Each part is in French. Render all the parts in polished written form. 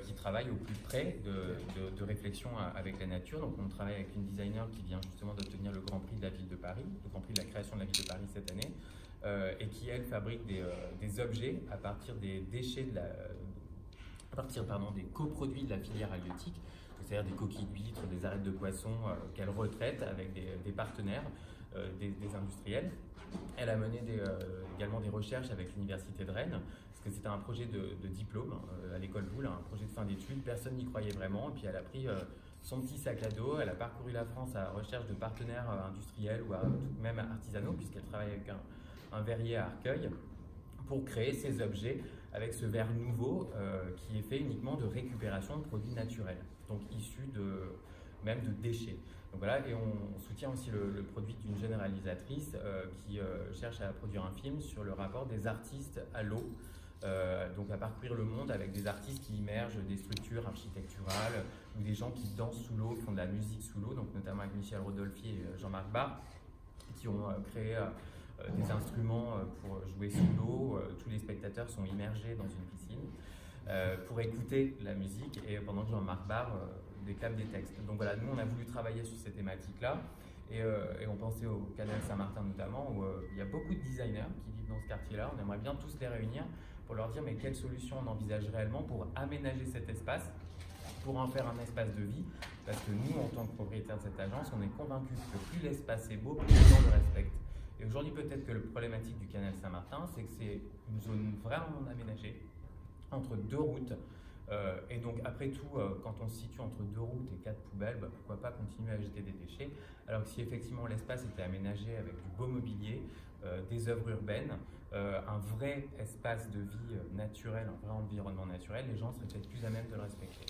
qui travaille au plus près de réflexion avec la nature. Donc on travaille avec une designer qui vient justement d'obtenir le Grand Prix de la Ville de Paris, le Grand Prix de la création de la Ville de Paris cette année, et qui, elle, fabrique des objets à partir des déchets des coproduits de la filière halieutique, c'est-à-dire des coquilles d'huîtres, des arêtes de poisson qu'elle retraite avec des partenaires, des industriels. Elle a mené également des recherches avec l'Université de Rennes, parce que c'était un projet de diplôme à l'école Boulle, un projet de fin d'études. Personne n'y croyait vraiment, et puis elle a pris son petit sac à dos, elle a parcouru la France à la recherche de partenaires industriels ou même artisanaux, puisqu'elle travaille avec un verrier à Arcueil, pour créer ces objets avec ce verre nouveau qui est fait uniquement de récupération de produits naturels, donc issus même de déchets. Donc voilà, et on soutient aussi le produit d'une jeune réalisatrice qui cherche à produire un film sur le rapport des artistes à l'eau, donc à parcourir le monde avec des artistes qui immergent des structures architecturales ou des gens qui dansent sous l'eau, font de la musique sous l'eau, donc notamment avec Michel Rodolphi et Jean-Marc Barr, qui ont créé des instruments pour jouer sous l'eau. Tous les spectateurs sont immergés dans une piscine pour écouter la musique, et pendant que Jean-Marc Barr déclame des textes. Donc voilà, nous on a voulu travailler sur ces thématiques-là, et on pensait au Canal Saint-Martin notamment, où il y a beaucoup de designers qui vivent dans ce quartier-là. On aimerait bien tous les réunir pour leur dire mais quelles solutions on envisage réellement pour aménager cet espace, pour en faire un espace de vie, parce que nous, en tant que propriétaires de cette agence, on est convaincus que plus l'espace est beau, plus les gens le respectent. Et aujourd'hui, peut-être que le problématique du Canal Saint-Martin, c'est que c'est une zone vraiment non aménagée, entre deux routes. Et donc, après tout, quand on se situe entre deux routes et quatre poubelles, pourquoi pas continuer à jeter des déchets? Alors que si effectivement l'espace était aménagé avec du beau mobilier, des œuvres urbaines, un vrai espace de vie naturel, un vrai environnement naturel, les gens seraient peut-être plus à même de le respecter.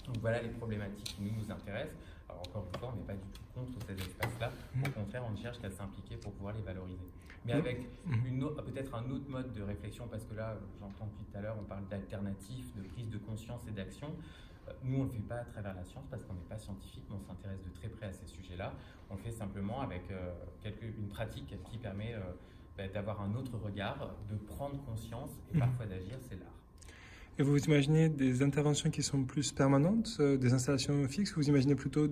Donc voilà les problématiques qui nous intéressent. Alors encore une fois, on n'est pas du tout contre ces espaces-là. Au contraire, on ne cherche qu'à s'impliquer pour pouvoir les valoriser. Mais avec peut-être un autre mode de réflexion, parce que là, j'entends depuis tout à l'heure, on parle d'alternatives, de prise de conscience et d'action. Nous, on ne le fait pas à travers la science parce qu'on n'est pas scientifique, mais on s'intéresse de très près à ces sujets-là. On le fait simplement avec une pratique qui permet d'avoir un autre regard, de prendre conscience et parfois d'agir, c'est l'art. Et vous imaginez des interventions qui sont plus permanentes, des installations fixes, ou vous imaginez plutôt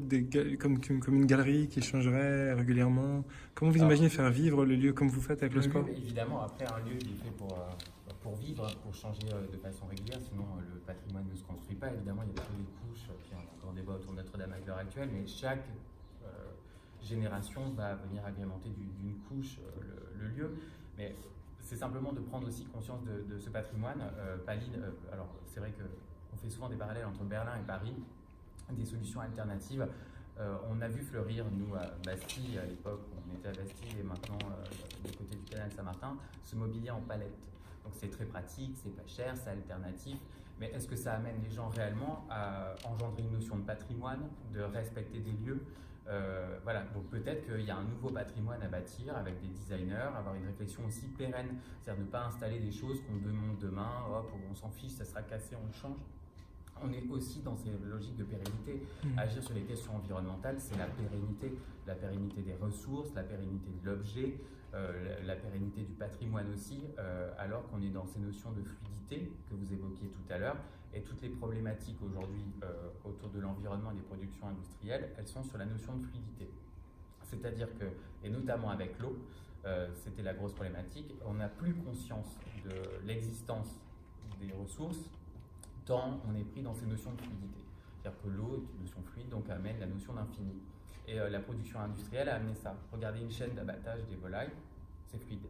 comme une galerie qui changerait régulièrement? Comment vous imaginez faire vivre le lieu comme vous faites avec le sport? Évidemment, après un lieu il est fait pour vivre, pour changer de façon régulière, sinon le patrimoine ne se construit pas. Évidemment, il y a toutes les couches, puis il y a encore un débat autour de Notre-Dame à l'heure actuelle, mais chaque génération va venir agrémenter d'une couche le lieu. Mais c'est simplement de prendre aussi conscience de ce patrimoine. Alors c'est vrai qu'on fait souvent des parallèles entre Berlin et Paris, des solutions alternatives. On a vu fleurir, nous, à Bastille, à l'époque où on était à Bastille, et maintenant du côté du canal Saint-Martin, ce mobilier en palette. Donc c'est très pratique, c'est pas cher, c'est alternatif. Mais est-ce que ça amène les gens réellement à engendrer une notion de patrimoine, de respecter des lieux? Voilà, donc peut-être qu'il y a un nouveau patrimoine à bâtir avec des designers, avoir une réflexion aussi pérenne, c'est-à-dire ne pas installer des choses qu'on demande demain, hop, on s'en fiche, ça sera cassé, on le change. On est aussi dans ces logiques de pérennité. Agir sur les questions environnementales, c'est la pérennité des ressources, la pérennité de l'objet, la pérennité du patrimoine aussi, alors qu'on est dans ces notions de fluidité que vous évoquiez tout à l'heure. Et toutes les problématiques aujourd'hui autour de l'environnement et des productions industrielles, elles sont sur la notion de fluidité. C'est-à-dire que, et notamment avec l'eau, c'était la grosse problématique, on n'a plus conscience de l'existence des ressources tant on est pris dans ces notions de fluidité. C'est-à-dire que l'eau est une notion fluide, donc amène la notion d'infini. Et la production industrielle a amené ça. Regardez une chaîne d'abattage des volailles, c'est fluide.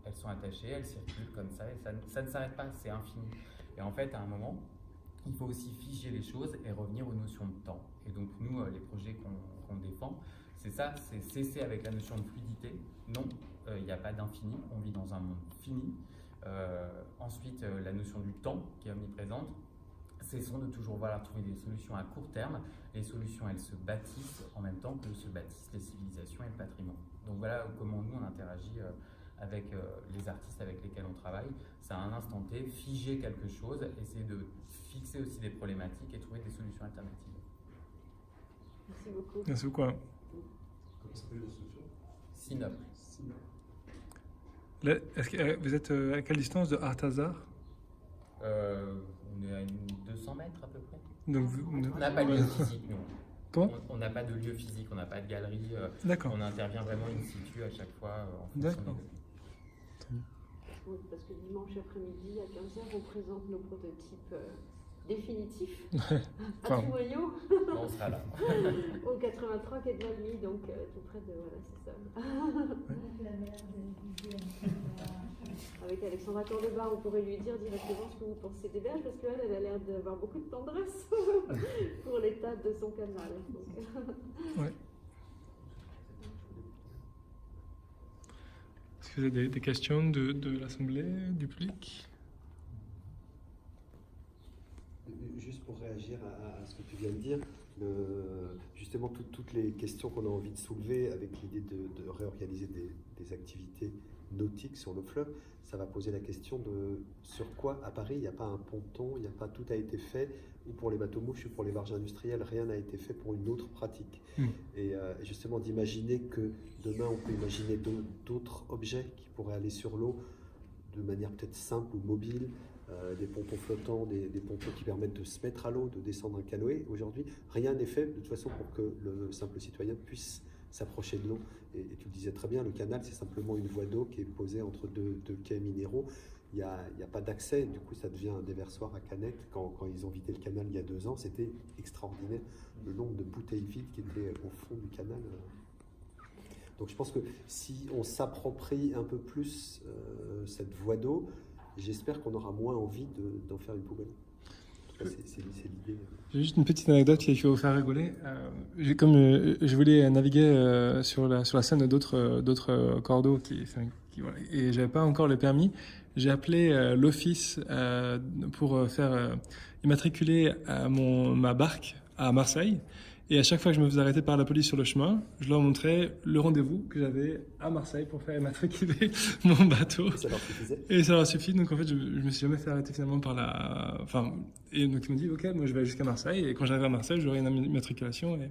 Elles sont attachées, elles circulent comme ça, et ça ne s'arrête pas, c'est infini. Et en fait, à un moment, il faut aussi figer les choses et revenir aux notions de temps. Et donc nous, les projets qu'on défend, c'est ça, c'est cesser avec la notion de fluidité. Non, il n'y a pas d'infini, on vit dans un monde fini. Ensuite, la notion du temps qui est omniprésente. Cessons de toujours vouloir trouver des solutions à court terme. Les solutions, elles se bâtissent en même temps que se bâtissent les civilisations et le patrimoine. Donc voilà comment nous, on interagit avec les artistes avec lesquels on travaille. C'est à un instant T, figer quelque chose, essayer de fixer aussi des problématiques et trouver des solutions alternatives. Merci beaucoup. Merci beaucoup. Comment s'appelle la structure? Synop. Vous êtes à quelle distance de Art Hazard? On est à une 200 200 mètres à peu près. Donc, On n'a pas de lieu physique, nous. Comment? On n'a pas de lieu physique, on n'a pas de galerie. D'accord. On intervient vraiment in situ à chaque fois en fonction D'accord. des... Oui, parce que dimanche après-midi à 15h, on présente nos prototypes définitifs à Pardon. Trouillot, On sera là. au 83 quai de la Nuit, donc tout près de. Voilà, c'est ça. Avec Alexandra Cordebar, on pourrait lui dire directement ce que vous pensez des berges, parce qu'elle, elle a l'air d'avoir beaucoup de tendresse pour l'état de son canal. Donc, Ouais. Est-ce que vous avez des questions de l'Assemblée, du public? Juste pour réagir à ce que tu viens de dire, justement toutes les questions qu'on a envie de soulever avec l'idée de réorganiser des activités nautiques sur le fleuve, ça va poser la question de sur quoi à Paris il n'y a pas un ponton, il n'y a pas tout a été fait, ou pour les bateaux-mouches ou pour les barges industrielles, rien n'a été fait pour une autre pratique. Et justement d'imaginer que demain on peut imaginer d'autres objets qui pourraient aller sur l'eau de manière peut-être simple ou mobile, des pontons flottants, des pontons qui permettent de se mettre à l'eau, de descendre un canoë. Aujourd'hui, rien n'est fait de toute façon pour que le simple citoyen puisse s'approcher de l'eau. Et tu le disais très bien, le canal, c'est simplement une voie d'eau qui est posée entre deux quais minéraux. Il n'y a pas d'accès, du coup ça devient un déversoir à canettes. Quand ils ont vidé le canal il y a 2 ans, c'était extraordinaire, le nombre de bouteilles vides qui étaient au fond du canal. Donc je pense que si on s'approprie un peu plus cette voie d'eau, j'espère qu'on aura moins envie d'en faire une poubelle. En tout cas, c'est l'idée. J'ai juste une petite anecdote qui va vous faire rigoler. Comme je voulais naviguer sur la Seine d'autres cordeaux voilà, et j'avais pas encore le permis, j'ai appelé l'office pour faire immatriculer ma barque à Marseille. Et à chaque fois que je me faisais arrêter par la police sur le chemin, je leur montrais le rendez-vous que j'avais à Marseille pour faire immatriculer mon bateau. Ça leur suffisait. Et ça leur suffit. Donc en fait, je me suis jamais fait arrêter finalement par la. Enfin, et donc ils m'ont dit, ok, moi je vais jusqu'à Marseille. Et quand j'arrive à Marseille, j'aurai une immatriculation. Et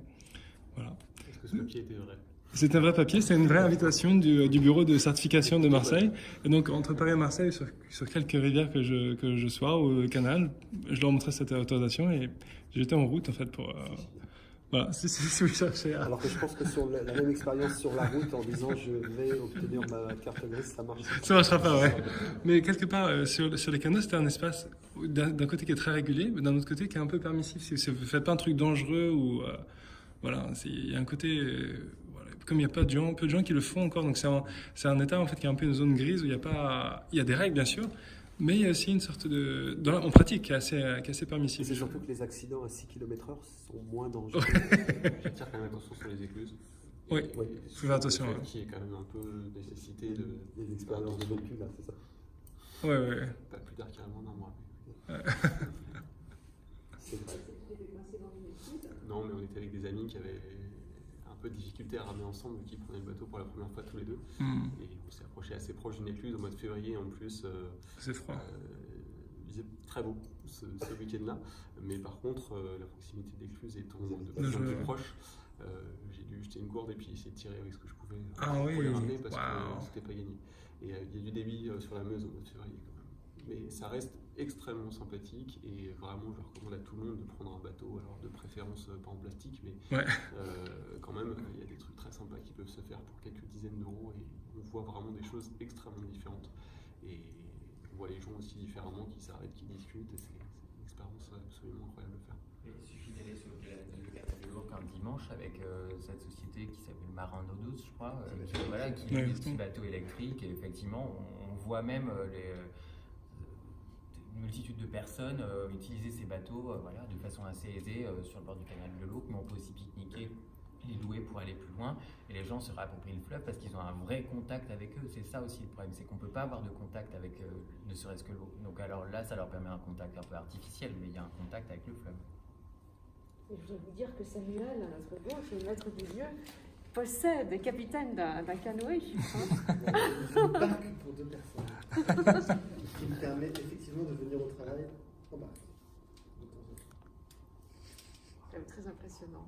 voilà. Est-ce que ce papier était vrai? C'est un vrai papier, c'est une vraie invitation du bureau de certification de Marseille. Et donc entre Paris et Marseille, sur quelques rivières que je sois, au canal, je leur montrais cette autorisation et j'étais en route en fait pour. Voilà, si vous cherchez à... Alors que je pense que sur la même expérience sur la route, en disant je vais obtenir ma carte grise, ça marche. Ça marchera pas, ouais. Mais quelque part, sur les canaux, c'était un espace d'un côté qui est très régulier, mais d'un autre côté qui est un peu permissif. Si vous ne faites pas un truc dangereux ou... voilà, il y a un côté... voilà, comme il n'y a peu de gens qui le font encore, donc c'est un état en fait qui est un peu une zone grise où il y a pas... Il y a des règles, bien sûr, mais il y a aussi une sorte de... en pratique, qui est assez permissif. C'est surtout que les accidents à 6 km/h sont moins dangereux. J'attire quand même attention sur les écluses. Oui, Oui, faut faire attention. Ouais. Qui est quand même un peu nécessité de... les expériences de vécu, là, c'est ça. Ouais. Pas plus tard carrément d'un mois. C'est vrai. Non, mais on était avec des amis qui avaient un peu de difficulté à ramener ensemble, qui prenaient le bateau pour la première fois tous les deux. Et on s'est approché assez proche d'une écluse au mois de février en plus. C'est froid. Il faisait très beau ce week-end-là, mais par contre, la proximité de l'écluse étant de plus en plus proche, j'ai dû jeter une gourde et puis essayer de tirer avec ce que je pouvais pour les ramener parce que c'était pas gagné. Et il y a du débit sur la Meuse au mois de février quand même. Mais ça reste extrêmement sympathique et vraiment je recommande à tout le monde de prendre un bateau, alors de préférence pas en plastique, mais quand même il y a des trucs très sympas qui peuvent se faire pour quelques dizaines d'euros et on voit vraiment des choses extrêmement différentes. Et on voit les gens aussi différemment qui s'arrêtent, qui discutent et c'est une expérience absolument incroyable à faire. Il suffit d'aller sur le canal de l'Ourcq un dimanche avec cette société qui s'appelle Marin d'eau douce, je crois, qui est des petits bateaux électriques. Et effectivement, on voit même une multitude de personnes utiliser ces bateaux de façon assez aisée sur le bord du canal de l'Ourcq, mais on peut aussi pique-niquer, les louer pour aller plus loin, et les gens se réapproprient le fleuve parce qu'ils ont un vrai contact avec eux. C'est ça aussi le problème, c'est qu'on ne peut pas avoir de contact avec ne serait-ce que l'eau. Donc alors là, ça leur permet un contact un peu artificiel, mais il y a un contact avec le fleuve. Et je voudrais vous dire que Samuel, à notre gauche, le maître du lieu, possède, capitaine d'un canoë. Une barque pour 2 personnes qui me permet effectivement de venir au travail en barque. C'est très impressionnant.